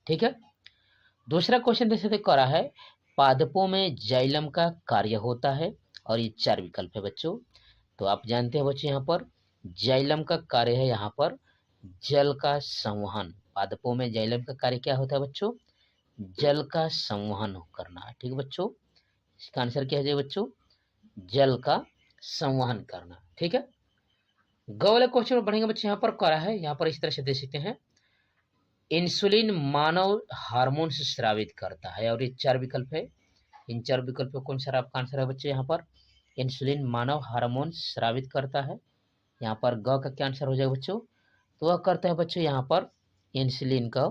ठीक है, दूसरा क्वेश्चन जैसे कह रहा है पादपों में जाइलम का कार्य होता है, और ये 4 विकल्प है बच्चों। तो आप जानते हैं बच्चों यहाँ पर जाइलम का कार्य है यहाँ पर जल का संवहन। पादपों में जाइलम का कार्य क्या होता है बच्चों, जल का संवहन करना। ठीक है बच्चों, इसका आंसर क्या है बच्चों, जल का संवहन करना। ठीक है, ग वाले क्वेश्चन में बढ़ेंगे बच्चे, यहाँ पर कह रहा है, यहाँ पर इस तरह से देख सकते हैं इंसुलिन मानव हार्मोन से स्रावित करता है, और ये 4 विकल्प है। इन 4 विकल्पों कौन सा आपका आंसर है बच्चे, यहाँ पर इंसुलिन मानव हार्मोन स्रावित करता है। यहाँ पर ग का क्या आंसर हो जाएगा बच्चों, तो वह करता है बच्चों यहाँ पर इंसुलिन का,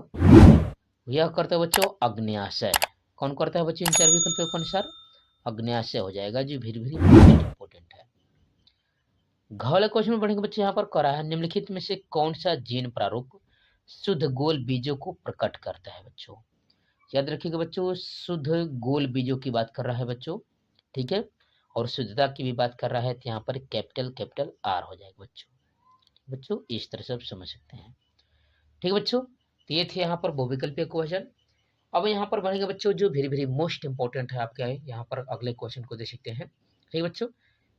यह करता है बच्चों अग्न्याशय। कौन करता है बच्चों इन 4 विकल्पों के अनुसार, अग्न्याशय हो जाएगा, जो वेरी वेरी इंपॉर्टेंट है। घ वाले क्वेश्चन में बढ़ेंगे बच्चे, यहाँ पर कह रहा है निम्नलिखित में से कौन सा जीन प्रारूप शुद्ध गोल बीजों को प्रकट करता है बच्चों। याद रखिएगा बच्चों, शुद्ध गोल बीजों की बात कर रहा है बच्चों। ठीक है, और शुद्धता की भी बात कर रहा है, तो यहाँ पर कैपिटल आर हो जाएगा बच्चों इस तरह से आप समझ सकते हैं। ठीक है बच्चों, तो ये थे यहाँ पर बहुविकल्पीय क्वेश्चन। अब यहाँ पर बढ़ेंगे बच्चों जो वेरी वेरी मोस्ट इंपॉर्टेंट है आपके, यहाँ पर अगले क्वेश्चन को देख सकते हैं। ठीक है बच्चों,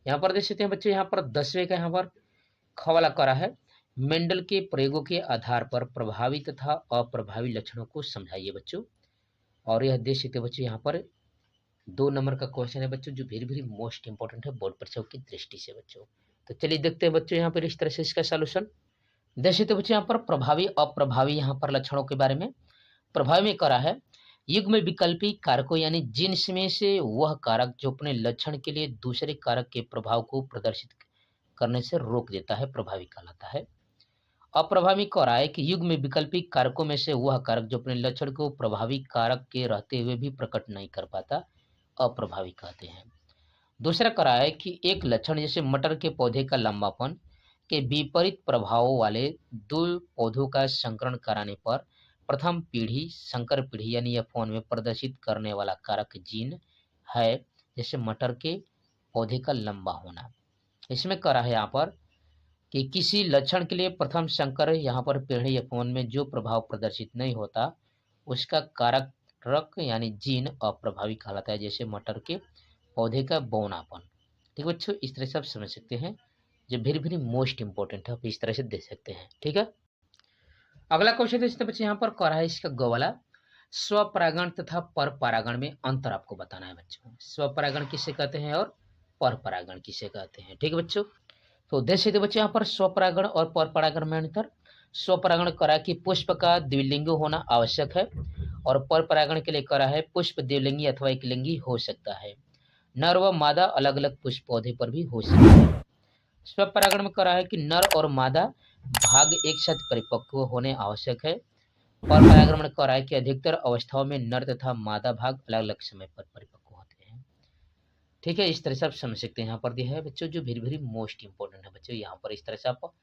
यहाँ पर देख सकते हैं बच्चों, यहाँ पर 10वें का यहाँ पर ख वाला करा है मेंडल के प्रयोगों के आधार पर प्रभावी तथा अप्रभावी लक्षणों को समझाइए बच्चों, और यह देख सकते बच्चों यहाँ पर 2 नंबर का क्वेश्चन है बच्चों, जो वेरी वेरी मोस्ट इंपॉर्टेंट है बोर्ड परीक्षाओं की दृष्टि से बच्चों। तो चलिए देखते हैं बच्चों यहाँ पर इस तरह से इसका सॉल्यूशन। देख सकते बच्चों यहाँ पर प्रभावी अप्रभावी यहाँ पर लक्षणों के बारे में। प्रभावी में करा है युग्म विकल्पी कारकों यानी जिन्स में से वह कारक जो अपने लक्षण के लिए दूसरे कारक के प्रभाव को प्रदर्शित करने से रोक देता है, प्रभावी कहलाता है। अप्रभावी कह रहा है कि युग्म विकल्पी कारकों में से वह कारक जो अपने लक्षण को प्रभावी कारक के रहते हुए भी प्रकट नहीं कर पाता, अप्रभावी कहते हैं। दूसरा कह रहा है कि एक लक्षण जैसे मटर के पौधे का लंबापन के विपरीत प्रभावों वाले 2 पौधों का संकरण कराने पर प्रथम पीढ़ी संकर पीढ़ी यानी F1 में प्रदर्शित करने वाला कारक जीन है, जैसे मटर के पौधे का लंबा होना। इसमें कह रहा है यहाँ पर कि किसी लक्षण के लिए प्रथम संकर यहाँ पर पीढ़ी F1 में जो प्रभाव प्रदर्शित नहीं होता उसका कारक यानी जीन अप्रभावी कहलाता है, जैसे मटर के पौधे का बौनापन। ठीक है बच्चों, इस तरह से आप समझ सकते हैं, जो वेरी वेरी मोस्ट इंपॉर्टेंट है, आप इस तरह से देख सकते हैं। ठीक है, अगला क्वेश्चन देखते बच्चे, यहाँ पर कह रहा है इसका ग वाला स्वपरागण तथा पर परागण में अंतर आपको बताना है बच्चों। स्वपरागण किसे कहते हैं और पर परागण किसे कहते हैं। ठीक है बच्चों, तो देख सकते बच्चे यहाँ पर स्वपरागण और पर परागण में अंतर। स्वपरागण करा कि पुष्प का द्विलिंगी होना आवश्यक है, और पर परागण के लिए करा है पुष्प द्विलिंगी अथवा एकलिंगी हो सकता है। नर व मादा अलग अलग पुष्प पौधे पर भी हो सकता है। स्वपरागण में करा है कि नर और मादा भाग एक साथ परिपक्व होने आवश्यक है। पर परागण में करा है कि अधिकतर अवस्थाओं में नर तथा मादा भाग अलग अलग समय पर परिपक्व होते हैं। ठीक है, इस तरह से आप समझ सकते हैं। यहाँ पर दिया है बच्चों जो वेरी वेरी मोस्ट इंपॉर्टेंट है बच्चों, यहाँ पर इस तरह से आप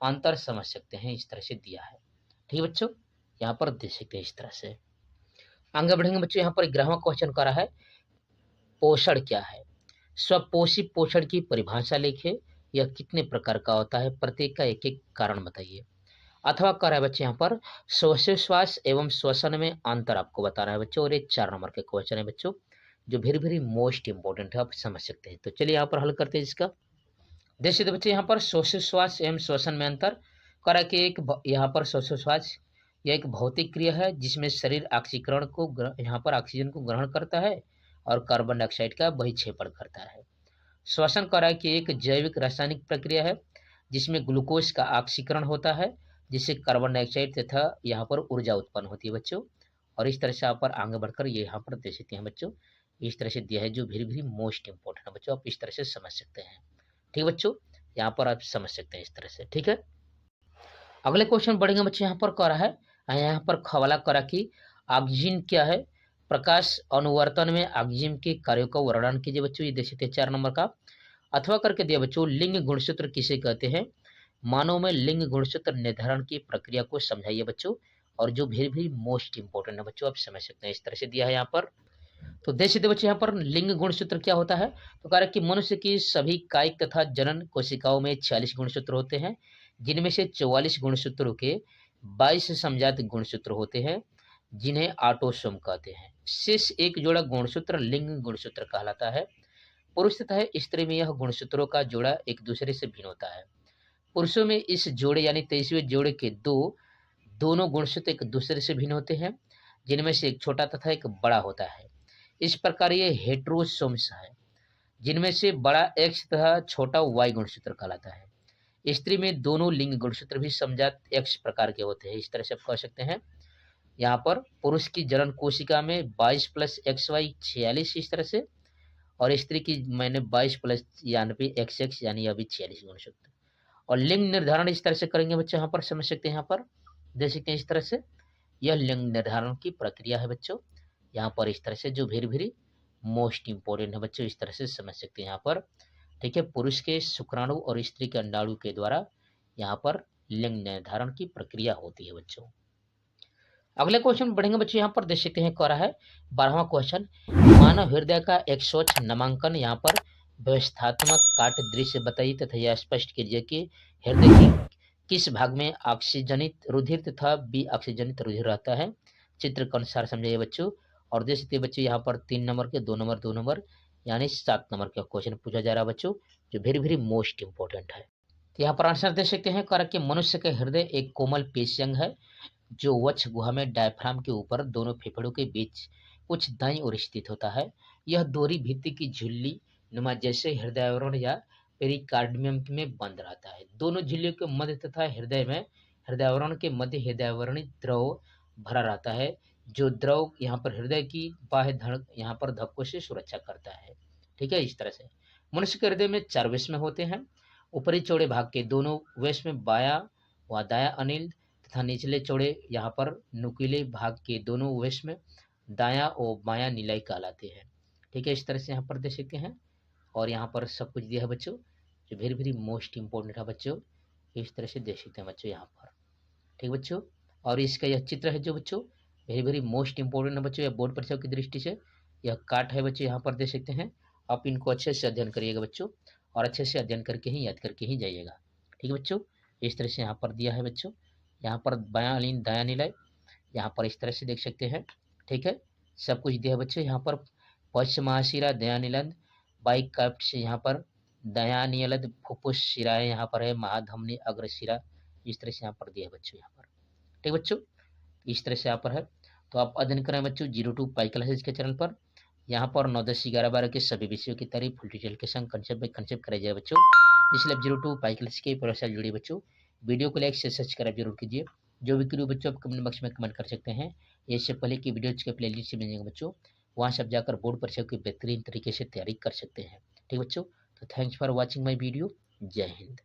अंतर समझ सकते हैं, इस तरह से दिया है। ठीक है बच्चों, यहाँ पर देख सकते हैं इस तरह से। आगे बढ़ेंगे बच्चों, यहाँ पर 11वां क्वेश्चन करा है पोषण क्या है। स्वपोषी पोषण की परिभाषा लिखे, यह कितने प्रकार का होता है, प्रत्येक का एक एक कारण बताइए। अथवा कर है बच्चे यहाँ पर श्वासोश्वास एवं श्वसन में अंतर आपको बता रहा है बच्चों, और ये 4 नंबर के क्वेश्चन है बच्चों जो वेरी वेरी मोस्ट इंपॉर्टेंट है, आप समझ सकते हैं। तो चलिए यहाँ पर हल करते हैं इसका। देखिए तो बच्चे यहाँ पर श्वासोश्वास एवं श्वसन में अंतर करा कि यहाँ पर श्वासोश्वास यह एक भौतिक क्रिया है जिसमें शरीर ऑक्सीकरण को यहाँ पर ऑक्सीजन को ग्रहण करता है और कार्बन डाइऑक्साइड का बहिक्षेपण करता है। श्वसन करा कि एक जैविक रासायनिक प्रक्रिया है जिसमें ग्लूकोज का ऑक्सीकरण होता है जिससे कार्बन डाइऑक्साइड तथा यहाँ पर ऊर्जा उत्पन्न होती है बच्चों। और इस तरह से आप पर आगे बढ़कर ये यहाँ पर दे सकते हैं बच्चों, इस तरह से दिया है जो वेरी वेरी मोस्ट इंपॉर्टेंट है बच्चों, आप इस तरह से समझ सकते हैं। ठीक है बच्चों, यहाँ पर आप समझ सकते हैं इस तरह से। ठीक है, अगले क्वेश्चन बढ़ेंगे बच्चे, यहाँ पर करा है, यहाँ पर खवाला करा कि ऑक्सीजन क्या है, प्रकाश अनुवर्तन में ऑक्सीजन के कार्यों का वर्णन कीजिए बच्चों, ये देख सकते हैं 4 नंबर का। अथवा करके दिया बच्चों लिंग गुणसूत्र किसे कहते हैं, मानव में लिंग गुणसूत्र निर्धारण की प्रक्रिया को समझाइए बच्चों, और जो भी मोस्ट इंपॉर्टेंट है बच्चों आप समझ सकते हैं, इस तरह से दिया है यहाँ पर। तो देख सकते बच्चे यहाँ पर लिंग गुणसूत्र क्या होता है, तो कह रहा है कि मनुष्य की सभी कायिक तथा जनन कोशिकाओं में 46 गुणसूत्र होते हैं, जिनमें से 44 गुणसूत्रों के 22 समजात गुणसूत्र होते हैं जिन्हें ऑटोसोम कहते हैं। शेष एक जोड़ा गुणसूत्र लिंग गुणसूत्र कहलाता है। पुरुष तथा स्त्री में यह गुणसूत्रों का जोड़ा एक दूसरे से भिन्न होता है। पुरुषों में इस जोड़े यानी 23वें जोड़े के दोनों गुणसूत्र एक दूसरे से भिन्न होते हैं, जिनमें से एक छोटा तथा एक बड़ा होता है। इस प्रकार ये हेट्रोसोम्स है, जिनमें से बड़ा एक्स तथा छोटा वाई गुणसूत्र कहलाता है। स्त्री में दोनों लिंग गुणसूत्र भी समजात एक्स प्रकार के होते हैं, इस तरह से आप कह सकते हैं। यहाँ पर पुरुष की जनन कोशिका में 22 प्लस एक्स वाई 46 इस तरह से, और स्त्री की मैंने 22 प्लस यानी एक्स एक्स यानी अभी 46 गुणसूत्र। और लिंग निर्धारण इस तरह से करेंगे बच्चे, यहाँ पर समझ सकते हैं, यहाँ पर देख सकते हैं इस तरह से यह लिंग निर्धारण की प्रक्रिया है बच्चों, यहाँ पर इस तरह से जो वेरी वेरी मोस्ट इंपॉर्टेंट है बच्चों, इस तरह से समझ सकते हैं यहाँ पर। ठीक है, पुरुष के शुक्राणु और स्त्री के अंडाणु के द्वारा यहाँ पर लिंग निर्धारण की प्रक्रिया होती है बच्चों। अगले क्वेश्चन बढ़ेंगे बच्चों, यहाँ पर देख सकते हैं, कह रहा है 12वां क्वेश्चन, मानव हृदय का एक स्वच्छ नामांकन यहाँ पर व्यवस्थात्मक काट दृश्य बताइए तथा यह स्पष्ट कीजिए कि हृदय की किस भाग में ऑक्सीजनित रुधिर तथा बी ऑक्सीजनित रुधिर रहता है, चित्र के अनुसार समझाइए बच्चों। और देख सकते बच्चों यहाँ पर 3 नंबर के 2 नंबर 2 नंबर यानी 7 नंबर का क्वेश्चन पूछा जा रहा है बच्चों, जो वेरी वेरी मोस्ट इंपॉर्टेंट है। तो यहाँ पर आंसर देख सकते हैं, कह कि मनुष्य के हृदय एक कोमल पेशियंग है जो वक्ष गुहा में डायफ्राम के ऊपर दोनों फेफड़ों के बीच कुछ दाईं ओर स्थित होता है। यह दोहरी भित्ति की झिल्ली नुमा जैसे हृदयावरण या पेरिकार्डियम में बंद रहता है। दोनों झिल्लियों के मध्य तथा हृदय में हृदयावरण के मध्य हृदयावरणीय द्रव भरा रहता है, जो द्रव यहाँ पर हृदय की बाह्य धड़क यहाँ पर धक्कों से सुरक्षा करता है। ठीक है, इस तरह से मनुष्य के हृदय में 4 वेश में होते हैं। ऊपरी चौड़े भाग के दोनों वेश में बाया व दाया अनिल तथा निचले चौड़े यहाँ पर नुकीले भाग के दोनों वेश में दाया और बाया नीलाई कहलाते हैं। ठीक है, इस तरह से यहाँ पर देख सकते हैं, और यहाँ पर सब कुछ दिया है बच्चों, जो वेरी वेरी मोस्ट इंपॉर्टेंट है बच्चों, इस तरह से देख सकते हैं बच्चों यहाँ पर। ठीक बच्चों, और इसका यह चित्र है जो बच्चों वेरी वेरी मोस्ट इंपॉर्टेंट है बच्चों, यह बोर्ड परीक्षा की दृष्टि से यह काट है बच्चों, यहाँ पर देख सकते हैं। आप इनको अच्छे से अध्ययन करिएगा बच्चों, और अच्छे से अध्ययन करके ही याद करके ही जाइएगा। ठीक है बच्चों, इस तरह से यहाँ पर दिया है बच्चों, यहाँ पर बायां अलीन दायां निलय यहाँ पर इस तरह से देख सकते हैं। ठीक है, सब कुछ दिया है बच्चों, यहाँ पर पश्चिम महाशिरा दयानिलंद बाइक काप्ट से यहाँ पर दयानिलद फुफ्फुस शिरा है, यहाँ पर है महाधमनी अग्रशिरा, इस तरह से यहाँ पर दिया है बच्चों यहाँ पर। ठीक बच्चों, इस तरह से यहाँ पर है। तो आप अध्ययन करें बच्चों 02 पाई क्लासेज के चैनल पर, यहाँ पर 9, 10, 11, 12 के सभी विषयों की तारीफ फुल डिटेल के संग कंसेप्ट बाई कंसेप्ट कराई जाए बच्चों। इसलिए आप 02 पाई क्लास के प्रोफेसर जुड़िए बच्चों, वीडियो को लाइक से सब्सक्राइब जरूर कीजिए। जो भी क्रियो बच्चों आप कमेंट बॉक्स में कमेंट कर सकते हैं, इससे पहले की वीडियोज के प्लेलिस्ट से मिलेंगे बच्चों, वहाँ से आप जाकर बोर्ड परीक्षा की बेहतरीन तरीके से तैयारी कर सकते हैं। ठीक बच्चों, तो thanks for watching my video, जय हिंद।